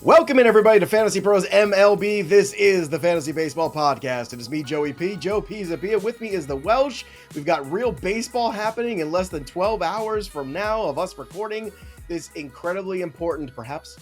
Welcome in, everybody, to Fantasy Pros MLB. This is the Fantasy Baseball Podcast. It is me, Joey P. Joe Pisapia. With me is the Welsh. We've got real baseball happening in less than 12 hours from now of us recording this incredibly important, perhaps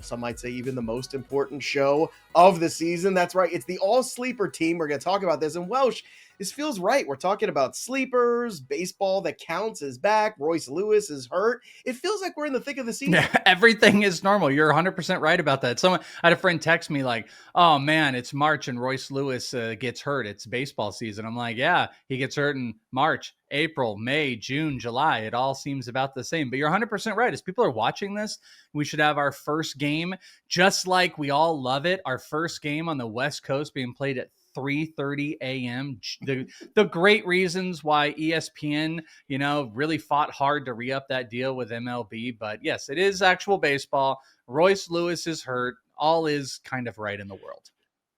some might say even the most important show of the season. That's right. It's the all-sleeper team. We're going to talk about this. And Welsh, this feels right. We're talking about sleepers, baseball that counts is back. Royce Lewis is hurt. It feels like we're in the thick of the season. Yeah, everything is normal. You're 100% right about that. I had a friend text me like, oh man, it's March and Royce Lewis gets hurt. It's baseball season. I'm like, yeah, he gets hurt in March, April, May, June, July. It all seems about the same. But you're 100% right. As people are watching this, we should have our first game, just like we all love it. Our first game on the West Coast being played at 3:30 a.m. The great reasons why ESPN, really fought hard to re-up that deal with MLB. But yes, it is actual baseball. Royce Lewis is hurt. All is kind of right in the world.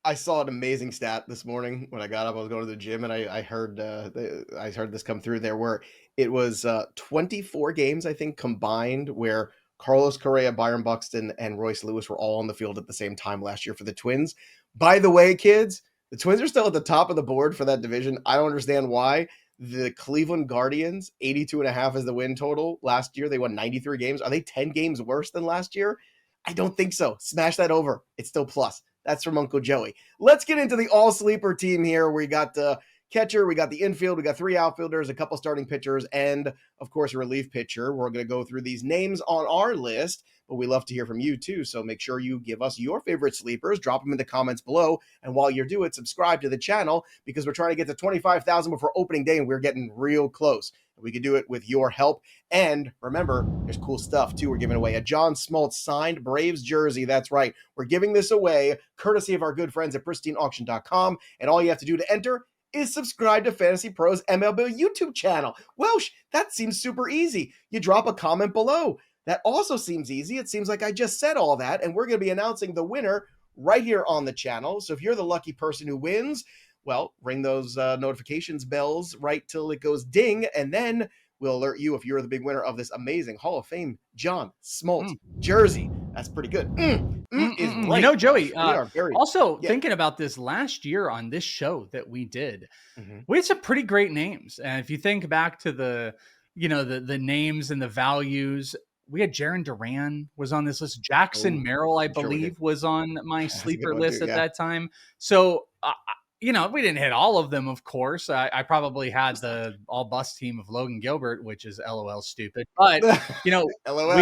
I saw an amazing stat this morning when I got up. I was going to the gym and I heard this come through there where it was 24 games, I think, combined where Carlos Correa, Byron Buxton, and Royce Lewis were all on the field at the same time last year for the Twins. By the way, kids, the Twins are still at the top of the board for that division. I don't understand why. The Cleveland Guardians, 82.5 is the win total. Last year, they won 93 games. Are they 10 games worse than last year? I don't think so. Smash that over. It's still plus. That's from Uncle Joey. Let's get into the all-sleeper team here. We got the catcher, we got the infield, we got 3 outfielders, a couple starting pitchers, and, of course, a relief pitcher. We're going to go through these names on our list, but we love to hear from you, too. So make sure you give us your favorite sleepers. Drop them in the comments below. And while you do it, subscribe to the channel because we're trying to get to 25,000 before opening day, and we're getting real close. We can do it with your help. And remember, there's cool stuff, too. We're giving away a John Smoltz signed Braves jersey. That's right. We're giving this away courtesy of our good friends at pristineauction.com. And all you have to do to enter is subscribe to Fantasy Pros MLB YouTube channel. Welsh, that seems super easy. You drop a comment below. That also seems easy. It seems like I just said all that, and we're going to be announcing the winner right here on the channel. So if you're the lucky person who wins, well, ring those notifications bells right till it goes ding, and then we'll alert you if you're the big winner of this amazing Hall of Fame John Smoltz jersey. That's pretty good. Is right. Joey, thinking about this last year on this show that we did, we had some pretty great names. And if you think back to the names and the values, we had Jarren Duran was on this list. Jackson Merrill, I believe, was on my sleeper list at that time. So, we didn't hit all of them, of course. I probably had the all bust team of Logan Gilbert, which is LOL stupid. But, LOL.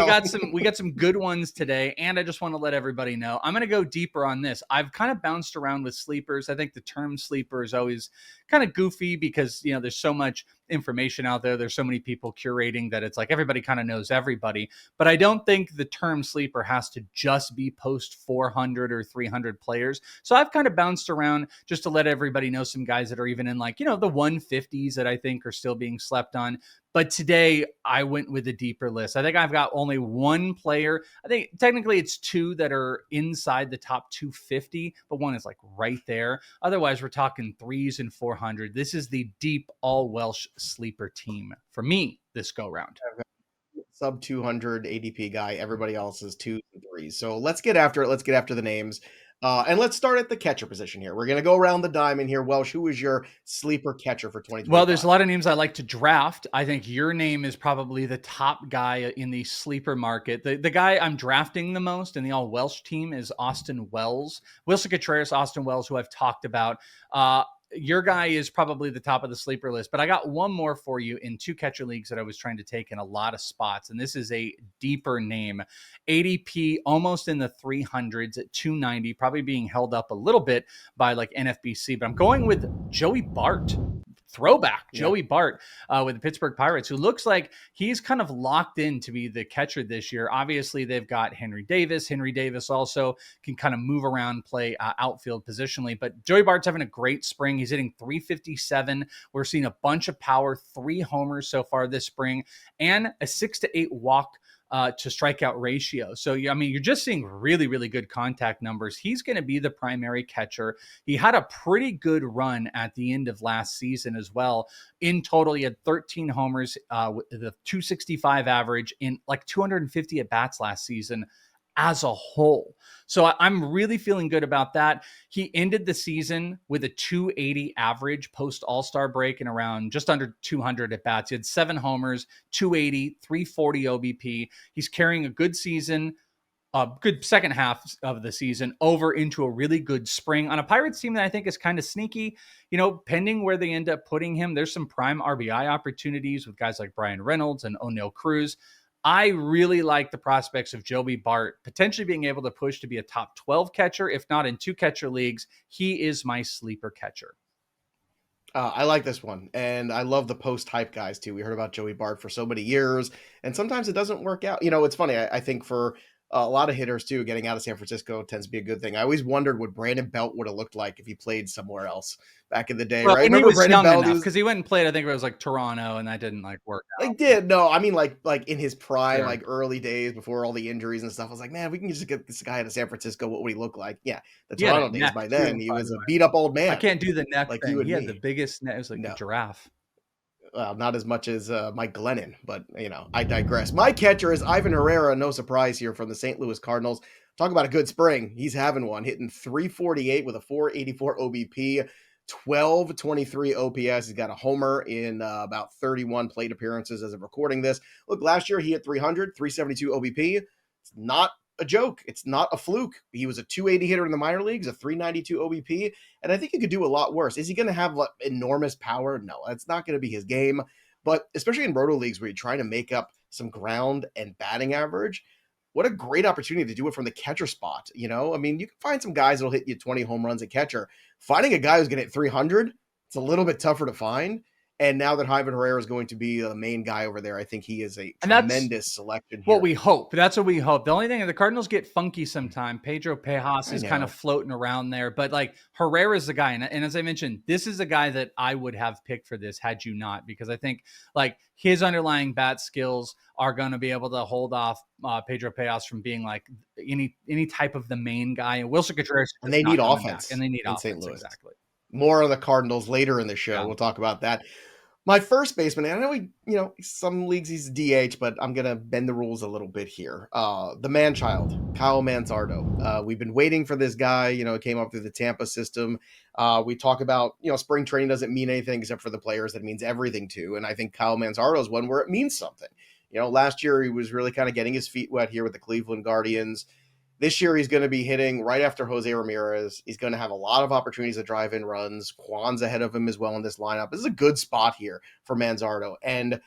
we got some good ones today. And I just want to let everybody know, I'm going to go deeper on this. I've kind of bounced around with sleepers. I think the term sleeper is always kind of goofy because, there's so much information out there. There's so many people curating that it's like everybody kind of knows everybody. But I don't think the term sleeper has to just be post 400 or 300 players. So I've kind of bounced around just to let everybody know some guys that are even in the 150s that I think are still being slept on. But today I went with a deeper list. I think I've got only one player. I think technically it's 2 that are inside the top 250, but one is right there. Otherwise, we're talking 3s and 400. This is the deep all Welsh sleeper team for me this go round. Sub 200 ADP guy. Everybody else is 2s and 3s. So let's get after it. Let's get after the names. And let's start at the catcher position here. We're going to go around the diamond here. Welsh, who is your sleeper catcher for 2025? Well, there's a lot of names I like to draft. I think your name is probably the top guy in the sleeper market. The guy I'm drafting the most in the all Welsh team is Austin Wells. Wilson Contreras, Austin Wells, who I've talked about. Your guy is probably the top of the sleeper list, but I got one more for you in 2 catcher leagues that I was trying to take in a lot of spots. And this is a deeper name, ADP almost in the 300s at 290, probably being held up a little bit by NFBC, but I'm going with Joey Bart. Throwback Joey Bart with the Pittsburgh Pirates, who looks like he's kind of locked in to be the catcher this year. Obviously, they've got Henry Davis. Henry Davis also can kind of move around, play outfield positionally. But Joey Bart's having a great spring. He's hitting 357. We're seeing a bunch of power, 3 homers so far this spring, and a 6 to 8 walk to strikeout ratio. So, you're just seeing really, really good contact numbers. He's going to be the primary catcher. He had a pretty good run at the end of last season as well. In total, he had 13 homers with the 265 average in 250 at-bats last season. as a whole. So I'm really feeling good about that. He ended the season with a 280 average post All-Star break and around just under 200 at bats. He had 7 homers, 280, 340 OBP. He's carrying a good season, a good second half of the season over into a really good spring on a Pirates team that I think is kind of sneaky. Pending where they end up putting him, there's some prime RBI opportunities with guys like Brian Reynolds and O'Neal Cruz. I really like the prospects of Joey Bart potentially being able to push to be a top 12 catcher, if not in 2 catcher leagues. He is my sleeper catcher. I like this one, and I love the post-hype guys too. We heard about Joey Bart for so many years, and sometimes it doesn't work out. It's funny. I think for a lot of hitters too, getting out of San Francisco tends to be a good thing. I always wondered what Brandon Belt would have looked like if he played somewhere else back in the day, right? And Remember he was Brandon Belt? Because he went and played, I think it was like Toronto, and that didn't work out. I mean like in his prime, sure. Early days before all the injuries and stuff. I was like, man, we can just get this guy out of San Francisco. What would he look like? Yeah, the Toronto days by then, he was a beat up old man. I can't do the neck thing. He had the biggest neck. It was like a giraffe. Well, not as much as Mike Glennon, but I digress. My catcher is Ivan Herrera. No surprise here from the St. Louis Cardinals. Talk about a good spring. He's having one, hitting 348 with a 484 OBP, 1223 OPS. He's got a homer in about 31 plate appearances as of recording this. Look, last year he hit 300, 372 OBP. It's not a joke. It's not a fluke. He was a 280 hitter in the minor leagues, a 392 OBP, and I think he could do a lot worse. Is he going to have enormous power? No, that's not going to be his game. But especially in roto leagues where you're trying to make up some ground and batting average, what a great opportunity to do it from the catcher spot. I mean, you can find some guys that'll hit you 20 home runs at catcher. Finding a guy who's going to hit 300, it's a little bit tougher to find. And now that Ivan Herrera is going to be the main guy over there, I think he is a tremendous selection here. What we hope. That's what we hope. The only thing, the Cardinals get funky sometime. Pedro Pejas is kind of floating around there. But Herrera is the guy. And as I mentioned, this is a guy that I would have picked for this had you not. Because I think his underlying bat skills are going to be able to hold off Pedro Pejas from being any type of the main guy. And Wilson Contreras. And they need offense. And they need offense. St. Louis. Exactly. More on the Cardinals later in the show. Yeah. We'll talk about that. My first baseman, and I know some leagues he's DH, but I'm going to bend the rules a little bit here. The man-child, Kyle Manzardo. We've been waiting for this guy. It came up through the Tampa system. We talk about, spring training doesn't mean anything except for the players. That means everything too. And I think Kyle Manzardo is one where it means something. Last year he was really kind of getting his feet wet here with the Cleveland Guardians. This year, he's going to be hitting right after Jose Ramirez. He's going to have a lot of opportunities to drive in runs. Kwan's ahead of him as well in this lineup. This is a good spot here for Manzardo. And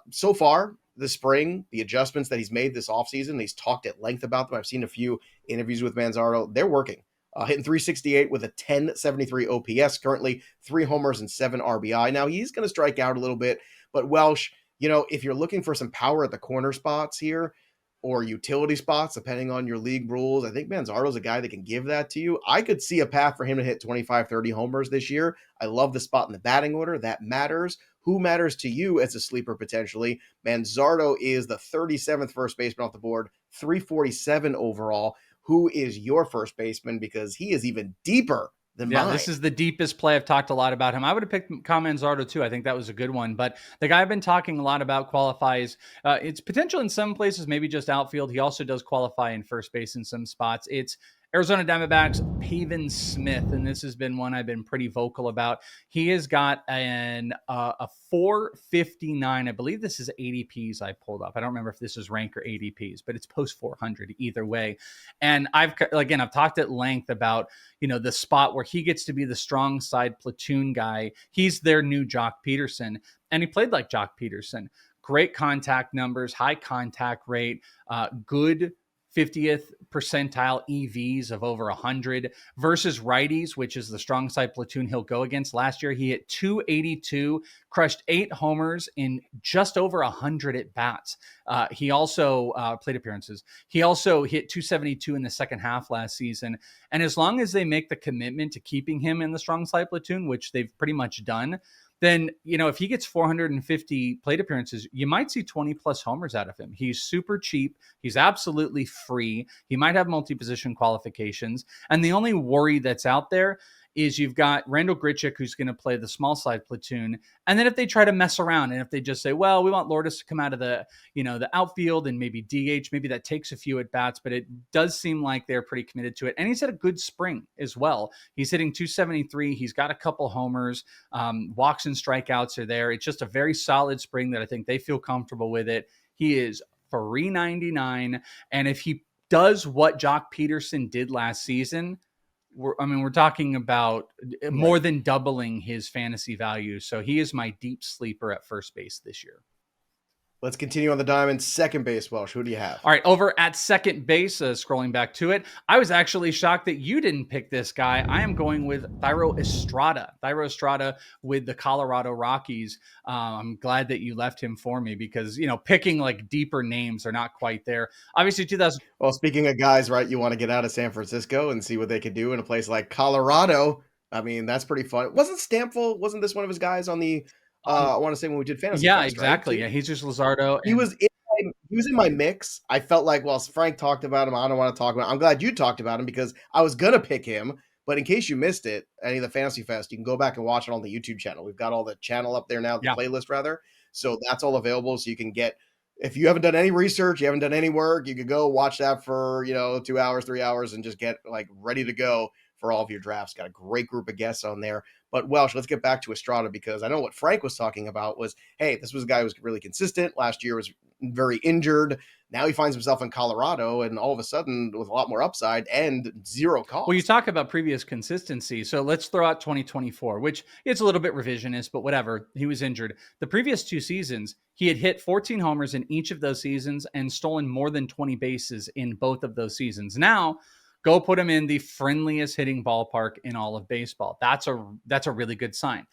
so far, this spring, the adjustments that he's made this offseason, he's talked at length about them. I've seen a few interviews with Manzardo. They're working. Hitting 368 with a 1073 OPS, currently 3 homers and 7 RBI. Now, he's going to strike out a little bit, but Welsh, if you're looking for some power at the corner spots here, or utility spots, depending on your league rules, I think Manzardo's a guy that can give that to you. I could see a path for him to hit 25, 30 homers this year. I love the spot in the batting order. That matters. Who matters to you as a sleeper potentially? Manzardo is the 37th first baseman off the board, 347 overall. Who is your first baseman? Because he is even deeper than mine. This is the deepest play. I've talked a lot about him. I would have picked Kyle Manzardo too. I think that was a good one. But the guy I've been talking a lot about qualifies. It's potential in some places, maybe just outfield. He also does qualify in first base in some spots. It's Arizona Diamondbacks, Pavin Smith, and this has been one I've been pretty vocal about. He has got a 459. I believe this is ADPs I pulled up. I don't remember if this is rank or ADPs, but it's post 400 either way. And I've talked at length about the spot where he gets to be the strong side platoon guy. He's their new Jock Peterson, and he played like Jock Peterson. Great contact numbers, high contact rate, good 50th percentile EVs of over 100 versus righties, which is the strong side platoon he'll go against. Last year, he hit 282, crushed 8 homers in just over 100 at bats. He also plate appearances. He also hit 272 in the second half last season. And as long as they make the commitment to keeping him in the strong side platoon, which they've pretty much done, then, if he gets 450 plate appearances, you might see 20 plus homers out of him. He's super cheap. He's absolutely free. He might have multi-position qualifications. And the only worry that's out there is you've got Randall Grichuk, who's going to play the small side platoon. And then if they try to mess around and if they just say, well, we want Lourdes to come out of the, the outfield and maybe DH, maybe that takes a few at bats, but it does seem like they're pretty committed to it. And he's had a good spring as well. He's hitting 273. He's got a couple homers. Walks and strikeouts are there. It's just a very solid spring that I think they feel comfortable with it. He is $3.99. And if he does what Jock Peterson did last season, we're talking about more than doubling his fantasy value. So he is my deep sleeper at first base this year. Let's continue on the diamond. Second base, Welsh. Who do you have? All right, over at second base, scrolling back to it, I was actually shocked that you didn't pick this guy. I am going with Thairo Estrada. Thairo Estrada with the Colorado Rockies. I'm glad that you left him for me because, picking like deeper names are not quite there. Obviously, 2000. Well, speaking of guys, right, you want to get out of San Francisco and see what they could do in a place like Colorado. I mean, that's pretty fun. Wasn't this one of his guys on the... I want to say when we did fantasy. Yeah, exactly. Right? Yeah, he's just Luzardo. He was in my mix. I felt like, well, Frank talked about him. I don't want to talk about him. I'm glad you talked about him because I was going to pick him. But in case you missed it, any of the Fantasy Fest, you can go back and watch it on the YouTube channel. We've got all the channel up there now, the playlist rather. So that's all available. So you can get, if you haven't done any research, you haven't done any work, you could go watch that for, 2 hours, 3 hours and just get like ready to go for all of your drafts. Got a great group of guests on there. But Welsh, let's get back to Estrada because I know what Frank was talking about was, hey, this was a guy who was really consistent. Last year was very injured. Now he finds himself in Colorado and all of a sudden with a lot more upside and zero cost. Well, you talk about previous consistency. So let's throw out 2024, which it's a little bit revisionist, but whatever. He was injured. The previous 2 seasons, he had hit 14 homers in each of those seasons and stolen more than 20 bases in both of those seasons. Now, go put him in the friendliest hitting ballpark in all of baseball. That's a really good sign.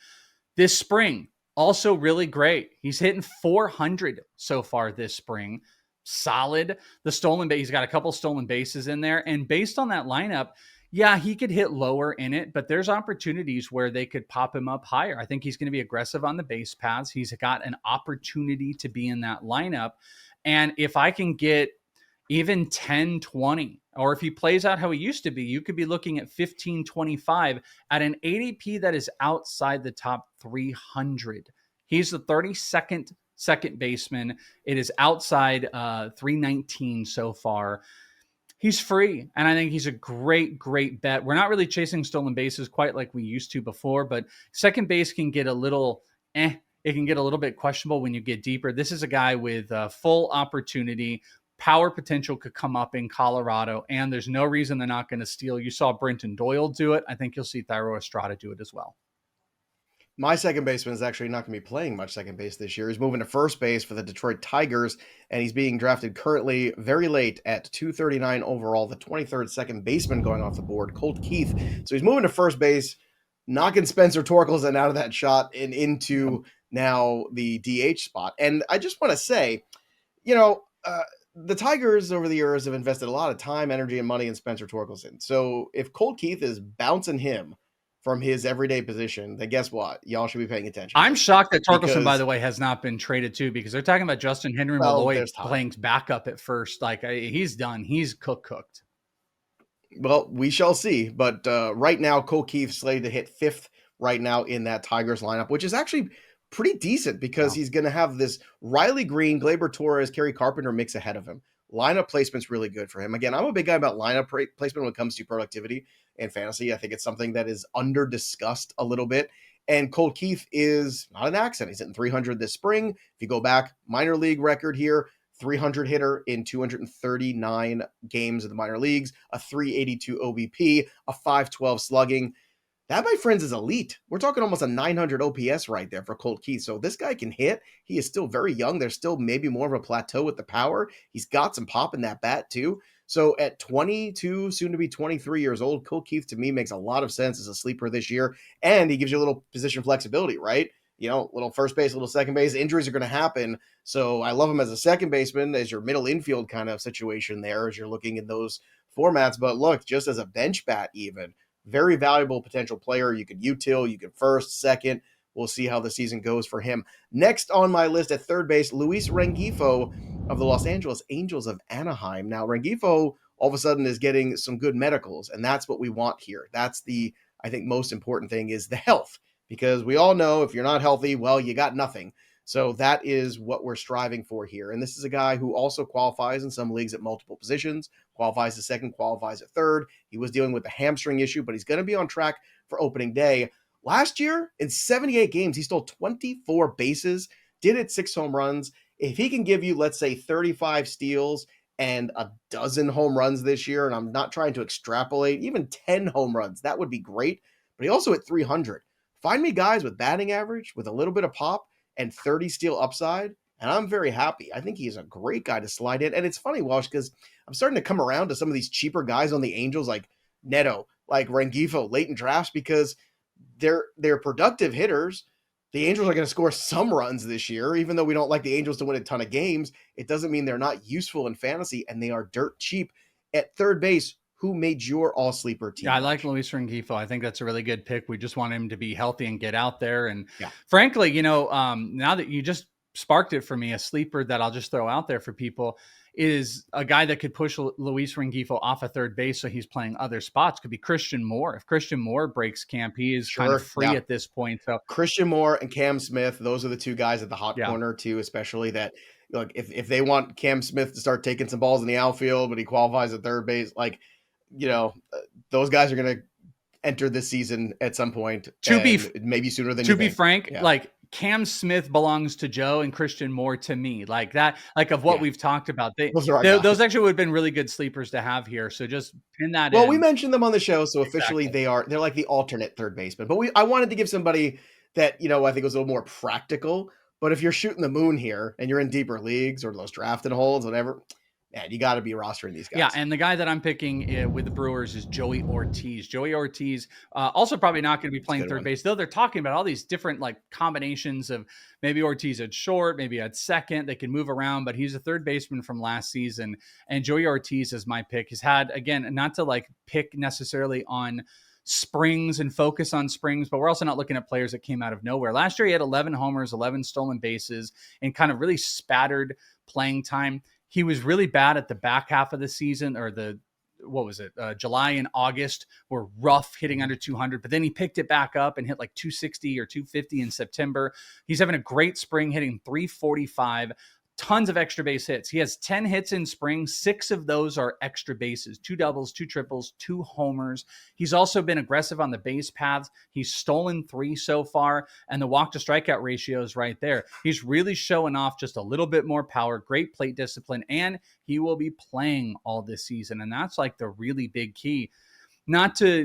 This spring, also really great. He's hitting 400 so far this spring. Solid. The stolen base, he's got a couple stolen bases in there. And based on that lineup, yeah, he could hit lower in it, but there's opportunities where they could pop him up higher. I think he's going to be aggressive on the base paths. He's got an opportunity to be in that lineup. And if I can get even 10, 20, or if he plays out how he used to be, you could be looking at 15, 25 at an ADP that is outside the top 300. He's the 32nd second baseman. It is outside 319 so far. He's free, and I think he's a great, great bet. We're not really chasing stolen bases quite like we used to before, but second base can get a little it can get a little bit questionable when you get deeper. This is a guy with full opportunity. Power potential could come up in Colorado, and there's no reason they're not going to steal. You saw Brenton Doyle do it. I think you'll see Thairo Estrada do it as well. My second baseman is actually not going to be playing much second base this year. He's moving to first base for the Detroit Tigers, and he's being drafted currently very late at 239 overall, the 23rd second baseman going off the board, Colt Keith. So he's moving to first base, knocking Spencer Torkelson out of that shot and into now the DH spot. And I just want to say, the Tigers over the years have invested a lot of time, energy, and money in Spencer Torkelson. So if Colt Keith is bouncing him from his everyday position, then guess what? Y'all should be paying attention. I'm shocked that Torkelson, by the way, has not been traded too, because they're talking about Justin Henry Malloy playing backup at first. Like he's done. He's cooked. Well, we shall see. But right now, Colt Keith slated to hit 5th right now in that Tigers lineup, which is actually pretty decent because he's going to have this Riley Green, Gleyber Torres, Kerry Carpenter mix ahead of him. Lineup placement's really good for him. Again, I'm a big guy about lineup placement when it comes to productivity and fantasy. I think it's something that is under discussed a little bit. And Colt Keith is not an accident. He's hitting 300 this spring. If you go back, minor league record here, 300 hitter in 239 games in the minor leagues, a 382 OBP, a 512 slugging. That, my friends, is elite. We're talking almost a 900 OPS right there for Colt Keith. So this guy can hit. He is still very young. There's still maybe more of a plateau with the power. He's got some pop in that bat too. So at 22, soon to be 23 years old, Colt Keith to me makes a lot of sense as a sleeper this year. And he gives you a little position flexibility, right? Little first base, little second base. Injuries are going to happen. So I love him as a second baseman, as your middle infield kind of situation there as you're looking in those formats. But look, just as a bench bat even, very valuable potential player. You could util, you could first, second. We'll see how the season goes for him. Next on my list at third base, Luis Rengifo of the Los Angeles Angels of Anaheim. Now, Rengifo all of a sudden is getting some good medicals, and that's what we want here. That's the I think most important thing is the health, because we all know if you're not healthy, well, you got nothing. So that is what we're striving for here. And this is a guy who also qualifies in some leagues at multiple positions, qualifies at second, qualifies at third. He was dealing with a hamstring issue, but he's going to be on track for opening day. Last year, in 78 games, he stole 24 bases, did hit 6 home runs. If he can give you, let's say, 35 steals and a dozen home runs this year, and I'm not trying to extrapolate, even 10 home runs, that would be great. But he also hit 300. Find me guys with batting average, with a little bit of pop, and 30 steal upside, and I'm very happy. I think he's a great guy to slide in. And it's funny, Walsh, because I'm starting to come around to some of these cheaper guys on the Angels, like Neto, like Rengifo, late in drafts, because they're productive hitters. The Angels are going to score some runs this year, even though we don't like the Angels to win a ton of games. It doesn't mean they're not useful in fantasy, and they are dirt cheap. At third base, who made your all-sleeper team? Yeah, I like Luis Rengifo. I think that's a really good pick. We just want him to be healthy and get out there. And frankly, now that you just sparked it for me, a sleeper that I'll just throw out there for people is a guy that could push Luis Rengifo off of third base so he's playing other spots. Could be Christian Moore. If Christian Moore breaks camp, he is kind of free at this point. So Christian Moore and Cam Smith, those are the two guys at the hot corner too, especially that. Look, if they want Cam Smith to start taking some balls in the outfield, but he qualifies at third base, those guys are going to enter this season at some point. Maybe sooner than you think. To be frank, like Cam Smith belongs to Joe and Christian Moore to me. Like that, of what we've talked about. Those actually would have been really good sleepers to have here. So just pin that in. Well, we mentioned them on the show, so officially they're like the alternate third baseman. But I wanted to give somebody that, I think was a little more practical. But if you're shooting the moon here and you're in deeper leagues or those drafted holes, whatever, man, you got to be rostering these guys. Yeah, and the guy that I'm picking with the Brewers is Joey Ortiz. Joey Ortiz, also probably not going to be playing third base, though they're talking about all these different combinations of maybe Ortiz at short, maybe at second. They can move around, but he's a third baseman from last season. And Joey Ortiz is my pick. He's had, again, not to pick necessarily on springs and focus on springs, but we're also not looking at players that came out of nowhere. Last year, he had 11 homers, 11 stolen bases, and kind of really spattered playing time. He was really bad at the back half of the season, or July and August were rough, hitting under 200, but then he picked it back up and hit 260 or 250 in September. He's having a great spring, hitting 345, tons of extra base hits. He has 10 hits in spring. 6 of those are extra bases, 2 doubles, 2 triples, 2 homers. He's also been aggressive on the base paths. He's stolen 3 so far, and the walk to strikeout ratio is right there. He's really showing off just a little bit more power, great plate discipline, and he will be playing all this season. And that's the really big key. Not to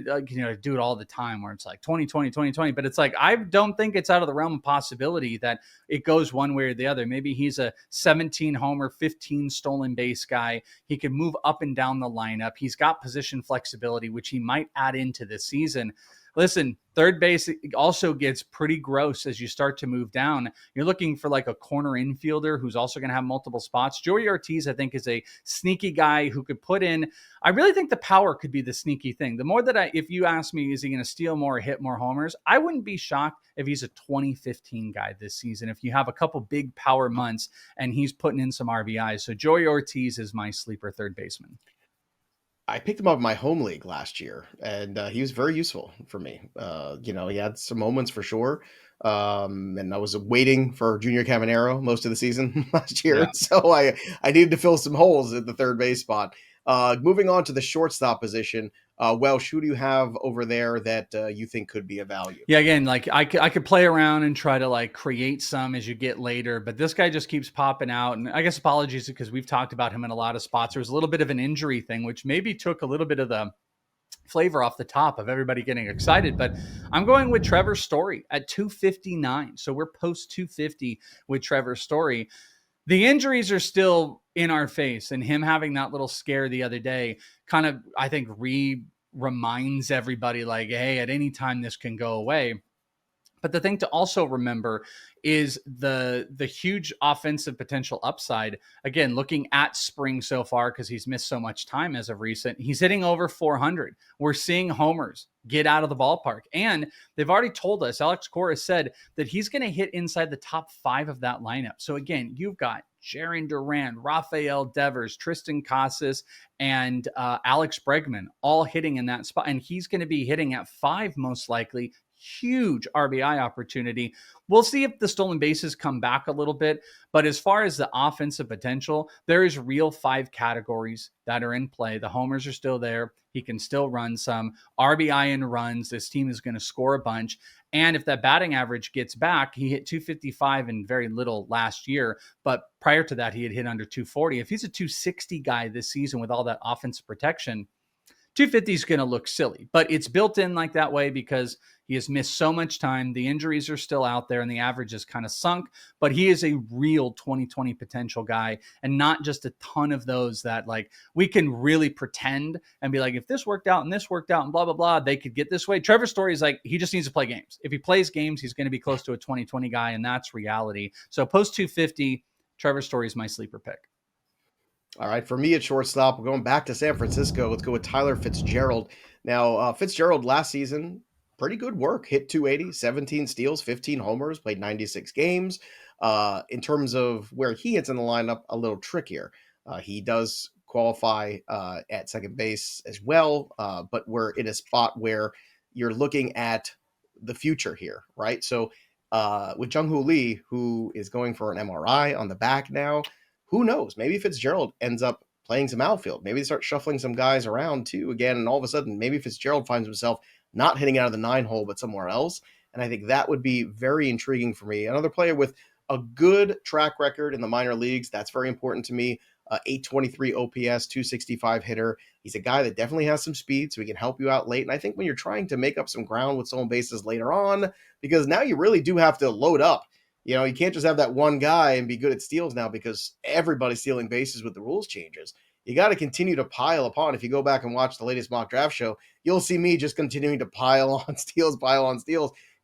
do it all the time where it's 2020, but it's I don't think it's out of the realm of possibility that it goes one way or the other. Maybe he's a 17 homer, 15 stolen base guy. He can move up and down the lineup. He's got position flexibility, which he might add into this season. Listen, third base also gets pretty gross as you start to move down. You're looking for a corner infielder who's also going to have multiple spots. Joey Ortiz, I think, is a sneaky guy who could put in. I really think the power could be the sneaky thing. The more that if you ask me, is he going to steal more or hit more homers? I wouldn't be shocked if he's a 2015 guy this season. If you have a couple big power months and he's putting in some RBIs. So Joey Ortiz is my sleeper third baseman. I picked him up in my home league last year, and he was very useful for me. He had some moments for sure. And I was waiting for Junior Caminero most of the season last year. Yeah. So I needed to fill some holes at the third base spot. Moving on to the shortstop position, Welsh, who do you have over there that you think could be a value? Yeah, again, I could play around and try to create some as you get later, but this guy just keeps popping out. And I guess apologies because we've talked about him in a lot of spots. There was a little bit of an injury thing, which maybe took a little bit of the flavor off the top of everybody getting excited, but I'm going with Trevor Story at 259. So we're post 250 with Trevor Story. The injuries are still in our face, and him having that little scare the other day kind of, I think, reminds everybody hey, at any time this can go away. But the thing to also remember is the huge offensive potential upside. Again, looking at spring so far, because he's missed so much time as of recent, he's hitting over 400. We're seeing homers get out of the ballpark. And they've already told us, Alex Cora said that he's going to hit inside the top 5 of that lineup. So again, you've got Jaron Durant, Rafael Devers, Tristan Casas, and Alex Bregman all hitting in that spot. And he's going to be hitting at 5 most likely. Huge RBI opportunity. We'll see if the stolen bases come back a little bit. But as far as the offensive potential, there is real 5 categories that are in play. The homers are still there. He can still run some. RBI and runs. This team is going to score a bunch. And if that batting average gets back, he hit 255 and very little last year. But prior to that, he had hit under 240. If he's a 260 guy this season with all that offensive protection, 250 is going to look silly, but it's built in like that way because he has missed so much time. The injuries are still out there and the average is kind of sunk, but he is a real 2020 potential guy and not just a ton of those that like we can really pretend and be like, if this worked out and this worked out and blah, blah, blah, they could get this way. Trevor Story is like, he just needs to play games. If he plays games, he's going to be close to a 2020 guy, and that's reality. So post 250, Trevor Story is my sleeper pick. All right, for me at shortstop, we're going back to San Francisco. Let's go with Tyler Fitzgerald. Now, Fitzgerald last season, pretty good work. Hit 280, 17 steals, 15 homers, played 96 games. In terms of where he hits in the lineup, a little trickier. He does qualify at second base as well, but we're in a spot where you're looking at the future here, right? So with Jung-Hoo Lee, who is going for an MRI on the back now, who knows? Maybe Fitzgerald ends up playing some outfield. Maybe they start shuffling some guys around too again, and all of a sudden, maybe Fitzgerald finds himself not hitting out of the 9 hole, but somewhere else. And I think that would be very intriguing for me. Another player with a good track record in the minor leagues. That's very important to me. 823 OPS, 265 hitter. He's a guy that definitely has some speed, so he can help you out late. And I think when you're trying to make up some ground with stolen bases later on, because now you really do have to load up. You know, you can't just have that one guy and be good at steals now because everybody's stealing bases with the rules changes. You got to continue to pile upon. If you go back and watch the latest mock draft show, you'll see me just continuing to pile on steals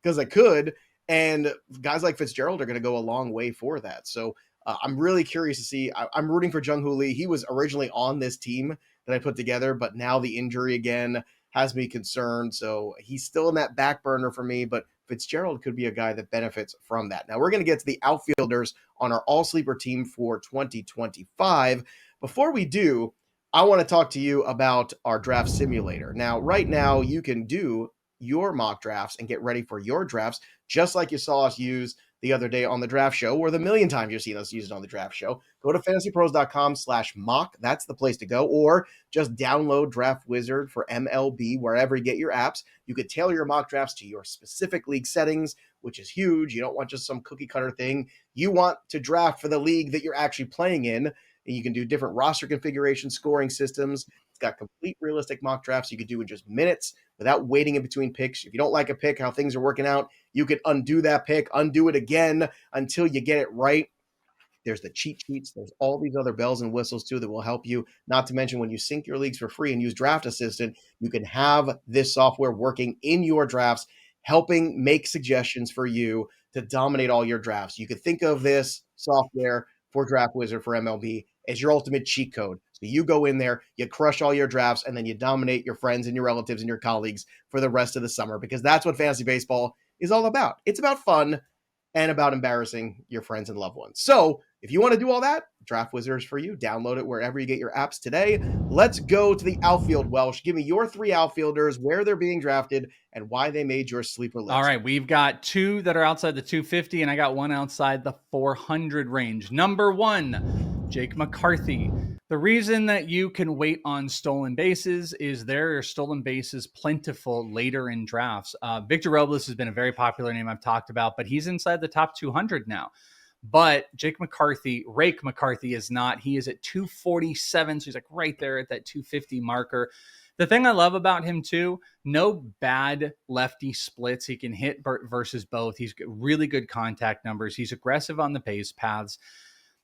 because I could. And guys like Fitzgerald are going to go a long way for that. So I'm really curious to see. I'm rooting for Jung-Hoo Lee. He was originally on this team that I put together, but now the injury again has me concerned. So he's still in that back burner for me, but Fitzgerald could be a guy that benefits from that. Now we're going to get to the outfielders on our all-sleeper team for 2025. Before we do, I want to talk to you about our draft simulator. Now, right now, you can do your mock drafts and get ready for your drafts, just like you saw us use the other day on the draft show, or the million times you've seen us use it on the draft show. Go to fantasypros.com/mock. That's the place to go. Or just download Draft Wizard for MLB wherever you get your apps. You could tailor your mock drafts to your specific league settings, which is huge. You don't want just some cookie cutter thing. You want to draft for the league that you're actually playing in. And you can do different roster configuration, scoring systems. It's got complete realistic mock drafts you could do in just minutes without waiting in between picks. If you don't like a pick, how things are working out, you can undo that pick, undo it again until you get it right. There's the cheat sheets. There's all these other bells and whistles too that will help you. Not to mention when you sync your leagues for free and use Draft Assistant, you can have this software working in your drafts, helping make suggestions for you to dominate all your drafts. You could think of this software for Draft Wizard for MLB as your ultimate cheat code. So you go in there, you crush all your drafts, and then you dominate your friends and your relatives and your colleagues for the rest of the summer, because that's what fantasy baseball is all about. It's about fun and about embarrassing your friends and loved ones. So if you want to do all that, Draft Wizard is for you. Download it wherever you get your apps today. Let's go to the outfield, Welsh. Give me your 3 outfielders, where they're being drafted, and why they made your sleeper list. All right, we've got 2 that are outside the 250, and I got 1 outside the 400 range. Number 1, Jake McCarthy. The reason that you can wait on stolen bases is there are stolen bases plentiful later in drafts. Victor Robles has been a very popular name I've talked about, but he's inside the top 200 now. But Jake McCarthy, Rake McCarthy is not. He is at 247, so he's like right there at that 250 marker. The thing I love about him too, no bad lefty splits. He can hit versus both. He's got really good contact numbers. He's aggressive on the base paths.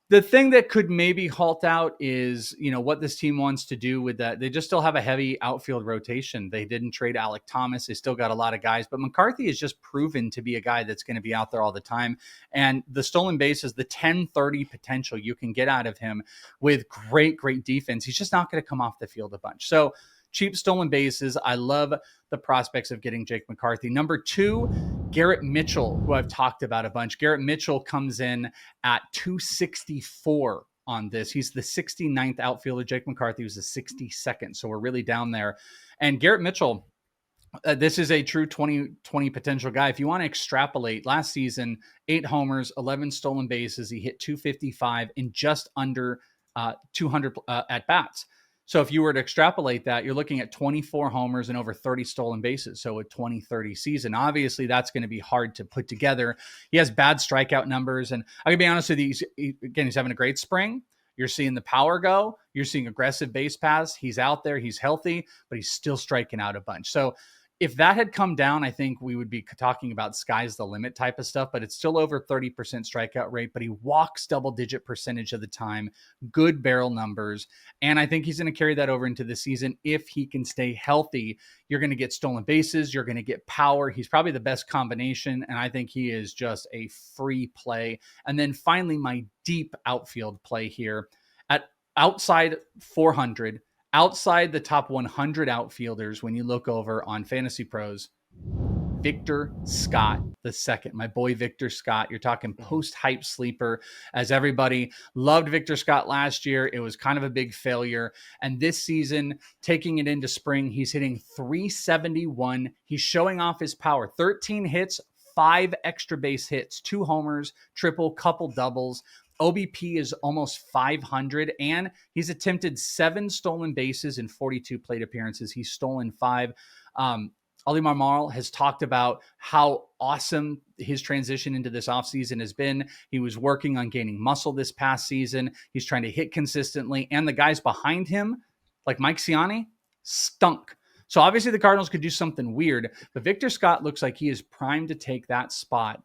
The thing that could maybe halt out is, what this team wants to do with that. They just still have a heavy outfield rotation. They didn't trade Alec Thomas. They still got a lot of guys, but McCarthy is just proven to be a guy that's going to be out there all the time. And the stolen bases, the 10-30 potential you can get out of him with great defense. He's just not going to come off the field a bunch. So cheap stolen bases. I love the prospects of getting Jake McCarthy. Number 2, Garrett Mitchell, who I've talked about a bunch. Garrett Mitchell comes in at 264 on this. He's the 69th outfielder. Jake McCarthy was the 62nd. So we're really down there. And Garrett Mitchell, this is a true 2020 potential guy. If you want to extrapolate, last season, 8 homers, 11 stolen bases. He hit 255 in just under 200 at bats. So if you were to extrapolate that, you're looking at 24 homers and over 30 stolen bases. So a 20-30 season. Obviously, that's going to be hard to put together. He has bad strikeout numbers. And I can be honest with you, he's having a great spring. You're seeing the power go. You're seeing aggressive base paths. He's out there. He's healthy, but he's still striking out a bunch. So if that had come down, I think we would be talking about sky's the limit type of stuff, but it's still over 30% strikeout rate, but he walks double-digit percentage of the time, good barrel numbers, and I think he's going to carry that over into the season if he can stay healthy. You're going to get stolen bases, you're going to get power. He's probably the best combination, and I think he is just a free play. And then finally, my deep outfield play here at outside 400, outside the top 100 outfielders, when you look over on FantasyPros, Victor Scott II, my boy Victor Scott. You're talking post-hype sleeper, as everybody loved Victor Scott last year. It was kind of a big failure. And this season, taking it into spring, he's hitting 371. He's showing off his power. 13 hits, 5 extra base hits, 2 homers, triple, couple doubles. OBP is almost 500, and he's attempted 7 stolen bases in 42 plate appearances. He's stolen 5. Ali Marmol has talked about how awesome his transition into this offseason has been. He was working on gaining muscle this past season. He's trying to hit consistently, and the guys behind him, like Mike Ciani, stunk. So obviously the Cardinals could do something weird, but Victor Scott looks like he is primed to take that spot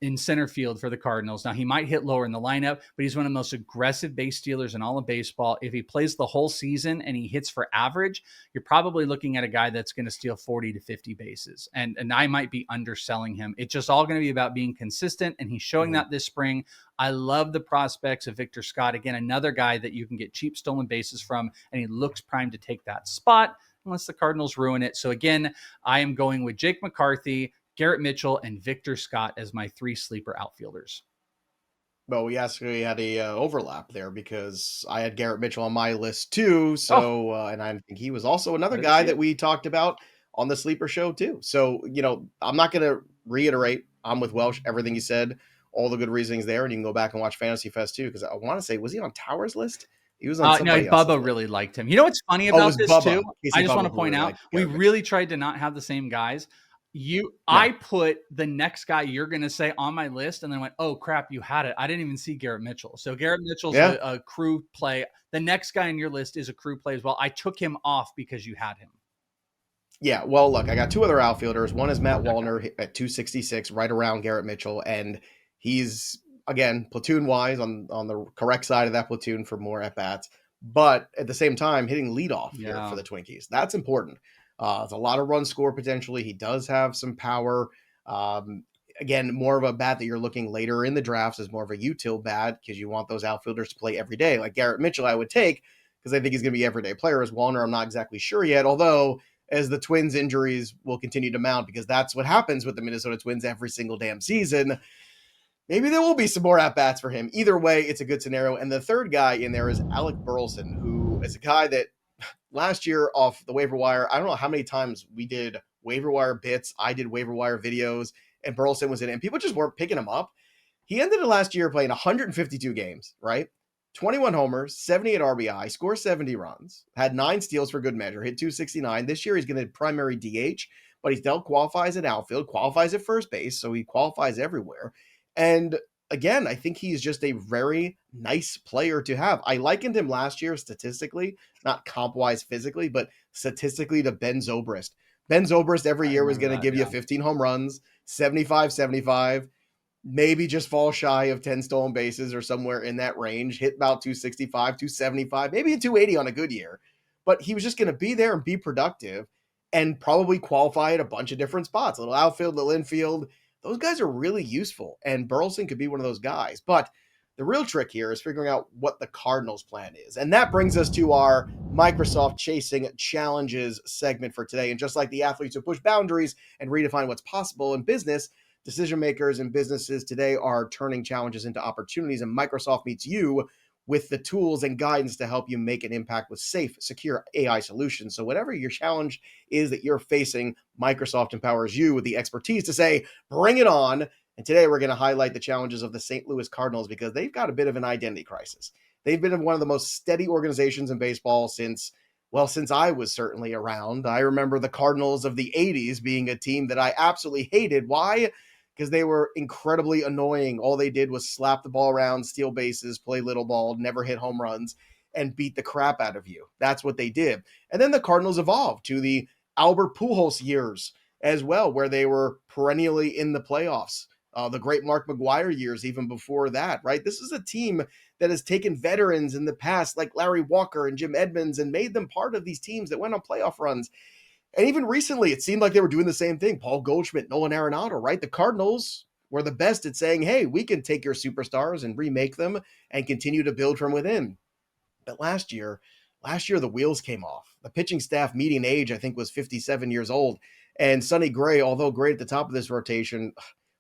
in center field for the Cardinals. Now, he might hit lower in the lineup, but he's one of the most aggressive base stealers in all of baseball. If he plays the whole season and he hits for average, you're probably looking at a guy that's going to steal 40 to 50 bases. And I might be underselling him. It's just all going to be about being consistent, and he's showing that this spring. I love the prospects of Victor Scott. Again, another guy that you can get cheap stolen bases from, and he looks primed to take that spot unless the Cardinals ruin it. So again, I am going with Jake McCarthy, Garrett Mitchell, and Victor Scott as my 3 sleeper outfielders. Well, we actually had a overlap there because I had Garrett Mitchell on my list too. So, and I think he was also another guy that we talked about on the sleeper show too. So, I'm not going to reiterate. I'm with Welsh, everything you said, all the good reasonings there. And you can go back and watch Fantasy Fest too, because I want to say, was he on Tower's list? He was on somebody else's Bubba list. Really liked him. You know what's funny about this Bubba. too? I just Bubba want to point out, we really tried to not have the same guys. I put the next guy you're going to say on my list, and then went, oh crap, you had it. I didn't even see Garrett Mitchell. So Garrett Mitchell's a crew play. The next guy on your list is a crew play as well. I took him off because you had him. Yeah, well, look, I got 2 other outfielders. One is Matt Wallner at 266, right around Garrett Mitchell, and he's, again, platoon-wise on the correct side of that platoon for more at-bats, but at the same time, hitting leadoff here for the Twinkies. That's important. It's a lot of run score potentially. He does have some power. Again, more of a bat that you're looking later in the drafts is more of a util bat because you want those outfielders to play every day. Like Garrett Mitchell, I would take because I think he's going to be everyday player. As Wallner, I'm not exactly sure yet, although as the Twins injuries will continue to mount, because that's what happens with the Minnesota Twins every single damn season, maybe there will be some more at-bats for him. Either way, it's a good scenario. And the third guy in there is Alec Burleson, who is a guy that last year off the waiver wire, I don't know how many times we did waiver wire bits. I did waiver wire videos, and Burleson was in it, and people just weren't picking him up. He ended the last year playing 152 games, right? 21 homers, 78 RBI, scored 70 runs, had 9 steals for good measure, hit 269. This year he's going to primary DH, but he still qualifies at outfield, qualifies at first base, so he qualifies everywhere. And again, I think he's just a very nice player to have. I likened him last year statistically, not comp-wise physically, but statistically to Ben Zobrist. Ben Zobrist every year was going to give you 15 home runs, 75, maybe just fall shy of 10 stolen bases or somewhere in that range, hit about 265, 275, maybe a 280 on a good year. But he was just going to be there and be productive and probably qualify at a bunch of different spots, a little outfield, a little infield. Those guys are really useful, and Burleson could be one of those guys. But The real trick here is figuring out what the Cardinals' plan is. And that brings us to our Microsoft Chasing Challenges segment for today. And just like the athletes who push boundaries and redefine what's possible in business, decision makers and businesses today are turning challenges into opportunities. And Microsoft meets you with the tools and guidance to help you make an impact with safe, secure AI solutions. So whatever your challenge is that you're facing, Microsoft empowers you with the expertise to say, bring it on. And today we're going to highlight the challenges of the St. Louis Cardinals because they've got a bit of an identity crisis. They've been one of the most steady organizations in baseball since I was certainly around. I remember the Cardinals of the 80s being a team that I absolutely hated. Why? Because they were incredibly annoying. All they did was slap the ball around, steal bases, play little ball, never hit home runs, and beat the crap out of you. That's what they did. And then the Cardinals evolved to the Albert Pujols years as well, where they were perennially in the playoffs. The great Mark McGwire years, even before that, right? This is a team that has taken veterans in the past like Larry Walker and Jim Edmonds and made them part of these teams that went on playoff runs. And even recently, it seemed like they were doing the same thing. Paul Goldschmidt, Nolan Arenado, right? The Cardinals were the best at saying, hey, we can take your superstars and remake them and continue to build from within. But last year, the wheels came off. The pitching staff median age, I think, was 57 years old. And Sonny Gray, although great at the top of this rotation,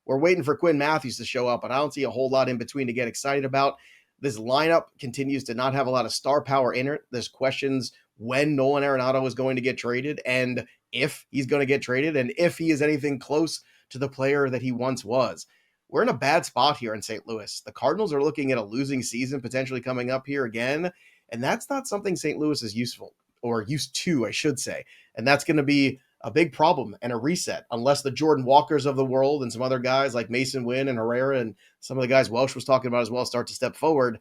we're waiting for Quinn Matthews to show up, but I don't see a whole lot in between to get excited about. This lineup continues to not have a lot of star power in it. There's questions when Nolan Arenado is going to get traded and if he's going to get traded and if he is anything close to the player that he once was. We're in a bad spot here in St. Louis. The Cardinals are looking at a losing season potentially coming up here again, and that's not something St. Louis is used to, I should say. And that's going to be a big problem and a reset unless the Jordan Walkers of the world and some other guys like Mason Wynn and Herrera and some of the guys Welsh was talking about as well start to step forward.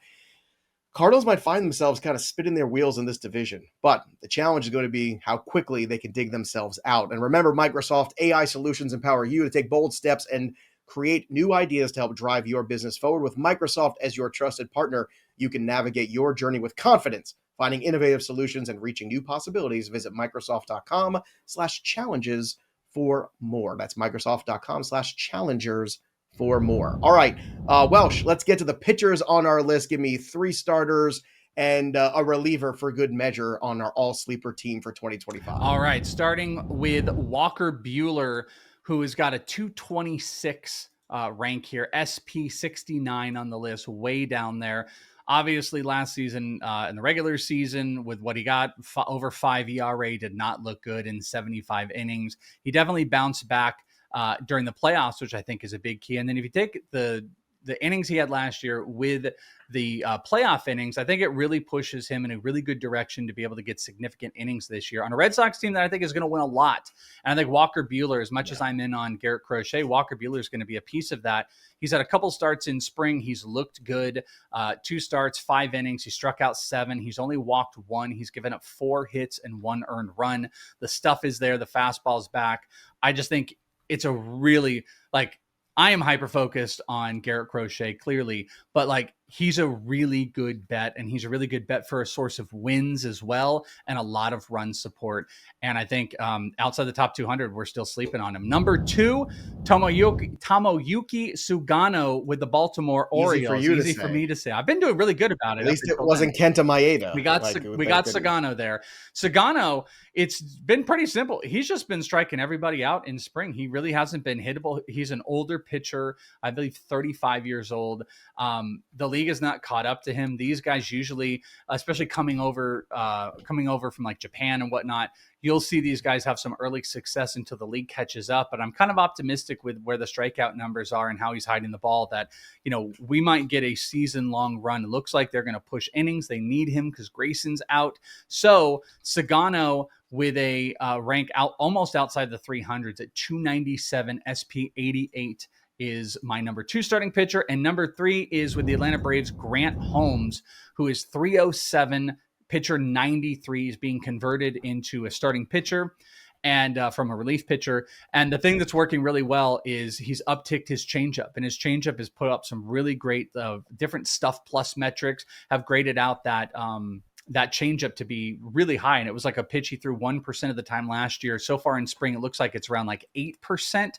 Cardinals might find themselves kind of spinning their wheels in this division, but the challenge is going to be how quickly they can dig themselves out. And remember, Microsoft AI solutions empower you to take bold steps and create new ideas to help drive your business forward. With Microsoft as your trusted partner, you can navigate your journey with confidence, finding innovative solutions and reaching new possibilities. Visit Microsoft.com/challenges for more. That's Microsoft.com/challengers for more. All right, Welsh, let's get to the pitchers on our list. Give me 3 starters and a reliever for good measure on our all-sleeper team for 2025. All right, starting with Walker Buehler, who has got a 226 rank here, SP 69 on the list, way down there. Obviously, last season in the regular season, with what he got, over 5 ERA, did not look good in 75 innings. He definitely bounced back during the playoffs, which I think is a big key. And then if you take the innings he had last year with the playoff innings, I think it really pushes him in a really good direction to be able to get significant innings this year on a Red Sox team that I think is going to win a lot. And I think Walker Buehler, as much as I'm in on Garrett Crochet, Walker Buehler is going to be a piece of that. He's had a couple starts in spring. He's looked good. 2 starts, 5 innings. He struck out 7. He's only walked 1. He's given up 4 hits and 1 earned run. The stuff is there. The fastball's back. I just think it's a really, I am hyper-focused on Garrett Crochet, clearly, but he's a really good bet, and he's a really good bet for a source of wins as well, and a lot of run support. And I think outside the top 200, we're still sleeping on him. Number 2, Tomoyuki Sugano with the Baltimore Orioles. Easy for me to say. I've been doing really good about it. At least it wasn't Kenta Maeda. We got Sugano there. Sugano, it's been pretty simple. He's just been striking everybody out in spring. He really hasn't been hittable. He's an older pitcher, I believe 35 years old. The league is not caught up to him. These guys usually, especially coming over from Japan and whatnot, you'll see these guys have some early success until the league catches up. But I'm kind of optimistic with where the strikeout numbers are and how he's hiding the ball that, we might get a season-long run. It looks like they're going to push innings. They need him because Grayson's out. So Sugano with a rank out almost outside the 300s at 297 SP 88 is my number 2 starting pitcher. And number 3 is with the Atlanta Braves, Grant Holmes, who is 307, pitcher 93, is being converted into a starting pitcher and from a relief pitcher. And the thing that's working really well is he's upticked his changeup, and his changeup has put up some really great different stuff plus metrics, have graded out that that changeup to be really high. And it was like a pitch he threw 1% of the time last year. So far in spring, it looks like it's around like 8%.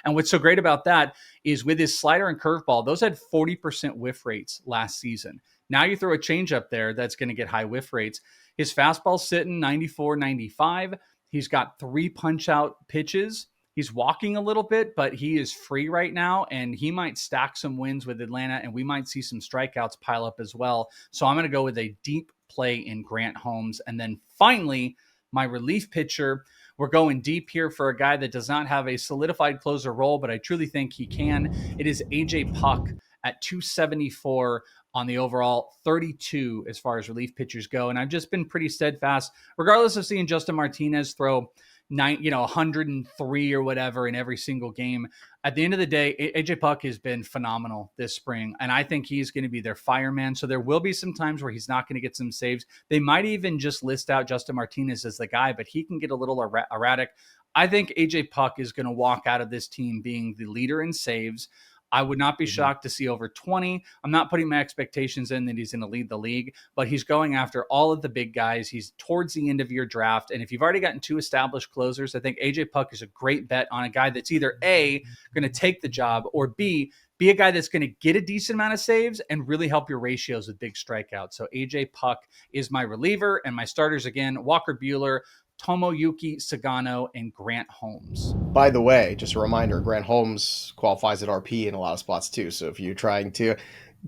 And what's so great about that is with his slider and curveball, those had 40% whiff rates last season. Now you throw a changeup there that's going to get high whiff rates. His fastball's sitting 94, 95. He's got 3 punch out pitches. He's walking a little bit, but he is free right now, and he might stack some wins with Atlanta, and we might see some strikeouts pile up as well. So I'm going to go with a deep play in Grant Holmes. And then finally, my relief pitcher. We're going deep here for a guy that does not have a solidified closer role, but I truly think he can. It is AJ Puck at 274 on the overall, 32 as far as relief pitchers go. And I've just been pretty steadfast, regardless of seeing Justin Martinez throw 103 or whatever in every single game. At the end of the day, AJ Puck has been phenomenal this spring, and I think he's going to be their fireman. So there will be some times where he's not going to get some saves. They might even just list out Justin Martinez as the guy, but he can get a little erratic. I think AJ Puck is going to walk out of this team being the leader in saves. I would not be shocked to see over 20. I'm not putting my expectations in that he's going to lead the league, but he's going after all of the big guys. He's towards the end of your draft. And if you've already gotten 2 established closers, I think AJ Puck is a great bet on a guy that's either A, going to take the job, or B, be a guy that's going to get a decent amount of saves and really help your ratios with big strikeouts. So AJ Puck is my reliever, and my starters again, Walker Buehler, Tomoyuki Sugano, and Grant Holmes. By the way, just a reminder, Grant Holmes qualifies at RP in a lot of spots too. So if you're trying to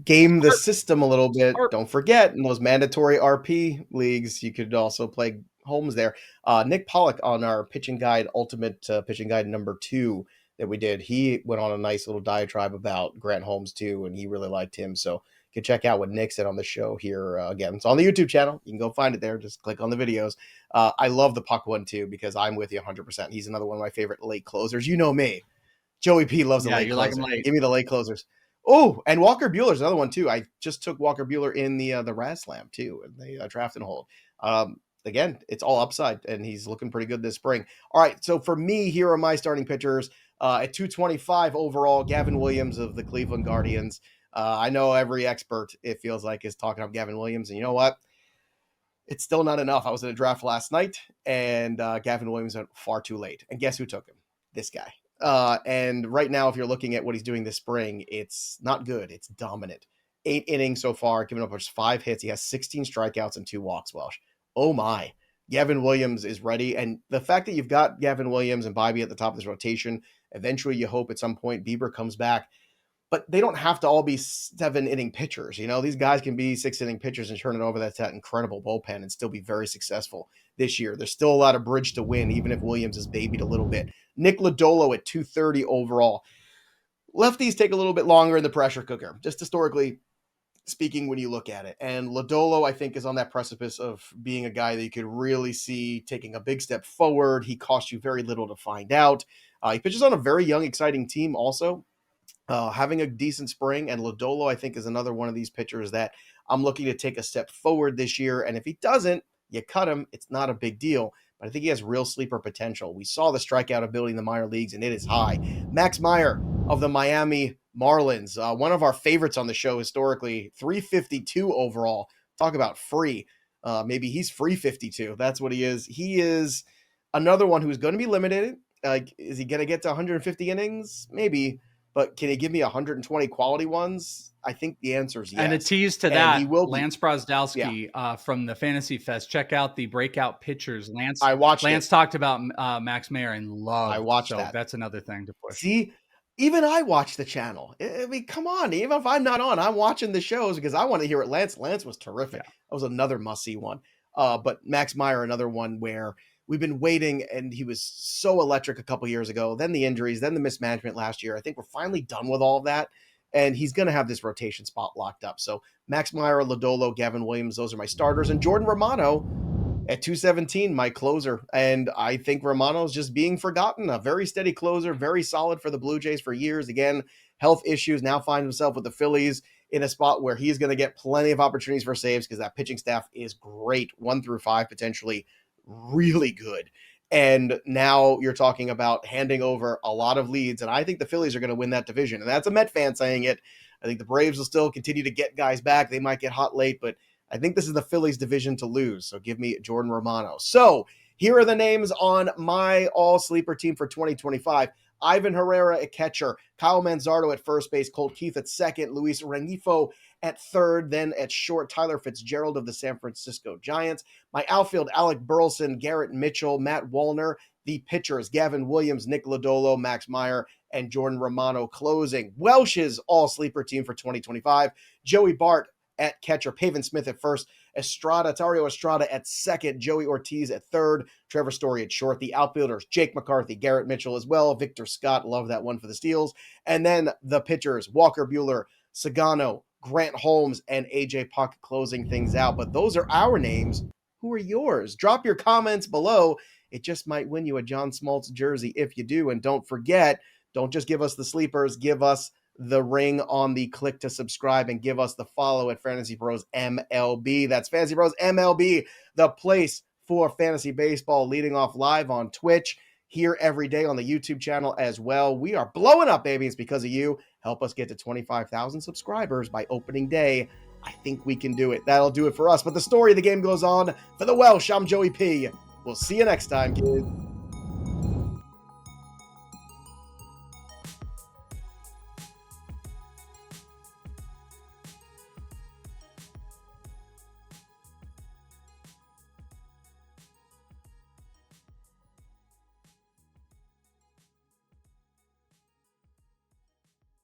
game the system a little bit, don't forget in those mandatory RP leagues, you could also play Holmes there. Nick Pollock on our pitching guide, ultimate pitching guide number 2 that we did, he went on a nice little diatribe about Grant Holmes too, and he really liked him. So you can check out what Nick said on the show here. Again, it's on the YouTube channel. You can go find it there. Just click on the videos. I love the Puck one too, because I'm with you 100%. He's another one of my favorite late closers. You know me. Joey P loves the late closers. Like give me the late closers. Oh, and Walker Buehler's another one too. I just took Walker Buehler in the Raz Slam too, and they draft and hold. Again, it's all upside, and he's looking pretty good this spring. All right, so for me, here are my starting pitchers. At 225 overall, Gavin Williams of the Cleveland Guardians. I know every expert, it feels like, is talking up Gavin Williams, and you know what? It's still not enough. I was in a draft last night, and Gavin Williams went far too late. And guess who took him? This guy. And right now, if you're looking at what he's doing this spring, it's not good. It's dominant. 8 innings so far, giving up just 5 hits. He has 16 strikeouts and 2 walks, Welsh. Oh my. Gavin Williams is ready. And the fact that you've got Gavin Williams and Bobby at the top of this rotation, eventually you hope at some point Bieber comes back. But they don't have to all be 7-inning pitchers. You know, these guys can be 6-inning pitchers and turn it over that incredible bullpen and still be very successful this year. There's still a lot of bridge to win, even if Williams is babied a little bit. Nick Lodolo at 230 overall. Lefties take a little bit longer in the pressure cooker, just historically speaking when you look at it. And Lodolo, I think, is on that precipice of being a guy that you could really see taking a big step forward. He cost you very little to find out. He pitches on a very young, exciting team also. Having a decent spring, and Lodolo, I think, is another one of these pitchers that I'm looking to take a step forward this year. And if he doesn't, you cut him. It's not a big deal, but I think he has real sleeper potential. We saw the strikeout ability in the minor leagues, and it is high. Max Meyer of the Miami Marlins, one of our favorites on the show historically, 352 overall. Talk about free. Maybe he's free 52. That's what he is. He is another one who's going to be limited. Like, is he going to get to 150 innings? Maybe. But can he give me 120 quality ones? I think the answer is yes. And a tease to that, Lance Brozdowski from the Fantasy Fest. Check out the breakout pitchers. Lance talked about Max Meyer and loved. I watched that. That's another thing to push. See, even I watch the channel. I mean, come on. Even if I'm not on, I'm watching the shows because I want to hear it. Lance was terrific. Yeah. That was another must-see one. But Max Meyer, another one where we've been waiting, and he was so electric a couple years ago. Then the injuries, then the mismanagement last year. I think we're finally done with all of that, and he's going to have this rotation spot locked up. So Max Meyer, Lodolo, Gavin Williams, those are my starters. And Jordan Romano at 217, my closer. And I think Romano's just being forgotten. A very steady closer, very solid for the Blue Jays for years. Again, health issues, now finds himself with the Phillies in a spot where he's going to get plenty of opportunities for saves because that pitching staff is great, 1 through 5 potentially. Really good. And now you're talking about handing over a lot of leads, and I think the Phillies are going to win that division. And that's a Met fan saying it. I think the Braves will still continue to get guys back. They might get hot late, but I think this is the Phillies division to lose, so give me Jordan Romano. So here are the names on my all-sleeper team for 2025. Ivan Herrera at catcher, Kyle Manzardo at first base, Colt Keith at second, Luis Rengifo at third, then at short, Tyler Fitzgerald of the San Francisco Giants. My outfield, Alec Burleson, Garrett Mitchell, Matt Wallner. The pitchers, Gavin Williams, Nick Lodolo, Max Meyer, and Jordan Romano closing. Welsh's all-sleeper team for 2025, Joey Bart at catcher, Pavin Smith at first, Thairo Estrada at second, Joey Ortiz at third, Trevor Story at short. The outfielders, Jake McCarthy, Garrett Mitchell as well, Victor Scott, love that one for the Steels. And then the pitchers, Walker Buehler, Sugano, Grant Holmes, and AJ Puck closing things out. But those are our names. Who are yours? Drop your comments below. It just might win you a John Smoltz jersey if you do. And don't forget, don't just give us the sleepers, give us the ring on the click to subscribe, and give us the follow at FantasyPros MLB. That's FantasyPros MLB, the place for fantasy baseball, leading off live on Twitch, here every day on the YouTube channel as well. We are blowing up, baby. It's because of you. Help us get to 25,000 subscribers by opening day. I think we can do it. That'll do it for us. But the story of the game goes on. For the Welsh, I'm Joey P. We'll see you next time, kids.